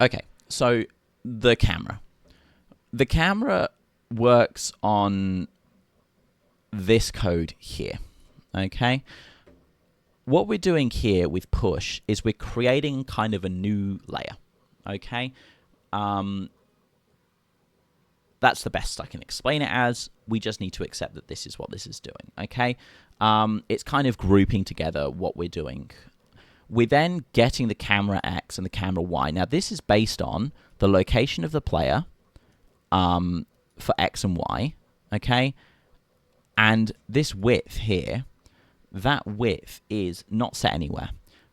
Okay, so the camera. The camera works on this code here, okay? What we're doing here with push is we're creating kind of a new layer, okay? That's the best I can explain it as. We just need to accept that this is what this is doing, okay? It's kind of grouping together what we're doing. We're then getting the camera X and the camera Y. Now, this is based on the location of the player for X and Y, okay? And this width here, that width is not set anywhere.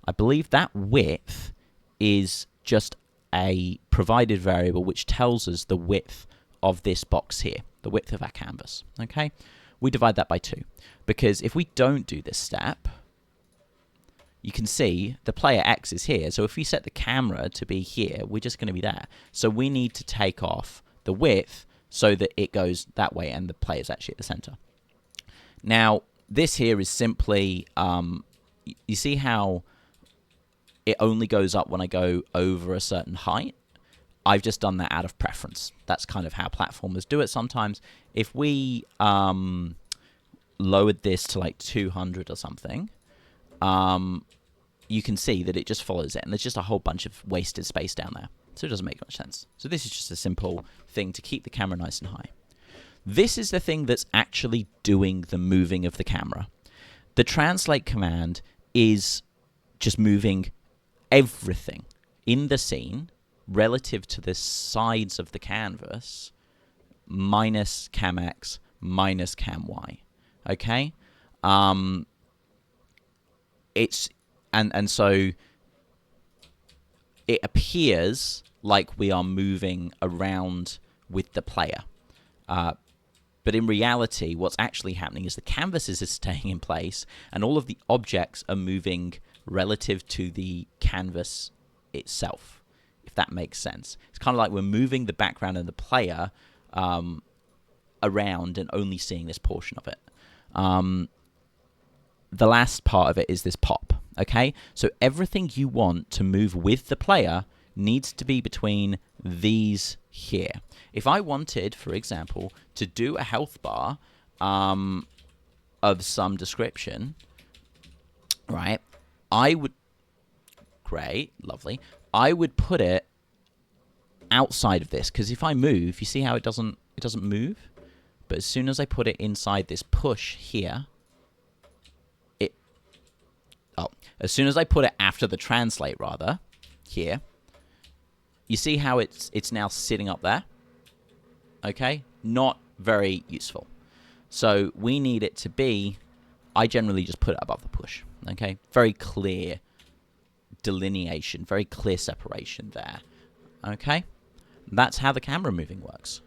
I believe that width is just a provided variable which tells us the width of this box here, the width of our canvas, okay? We divide that by 2, because if we don't do this step, you can see the player X is here, so if we set the camera to be here, we're just going to be there. So we need to take off the width so that it goes that way and the player's actually at the center. Now, this here is simply, you see how it only goes up when I go over a certain height? I've just done that out of preference. That's kind of how platformers do it sometimes. If we lowered this to like 200 or something, you can see that it just follows it, and there's just a whole bunch of wasted space down there. So it doesn't make much sense. So this is just a simple thing to keep the camera nice and high. This is the thing that's actually doing the moving of the camera. The translate command is just moving everything in the scene relative to the sides of the canvas minus cam X minus cam Y. Okay? So it appears like we are moving around with the player. But in reality, what's actually happening is the canvases are staying in place and all of the objects are moving relative to the canvas itself, if that makes sense. It's kind of like we're moving the background and the player around and only seeing this portion of it. The last part of it is this pop, okay? So everything you want to move with the player needs to be between these here. If I wanted, for example, to do a health bar of some description, right, I would, great, lovely, I would put it outside of this, because if I move, you see how it doesn't move? But as soon as I put it inside this push here, as soon as I put it after the translate, rather, here, you see how it's now sitting up there? Okay? Not very useful. So we need it to be, I generally just put it above the push. Okay? Very clear delineation, very clear separation there. Okay? That's how the camera moving works.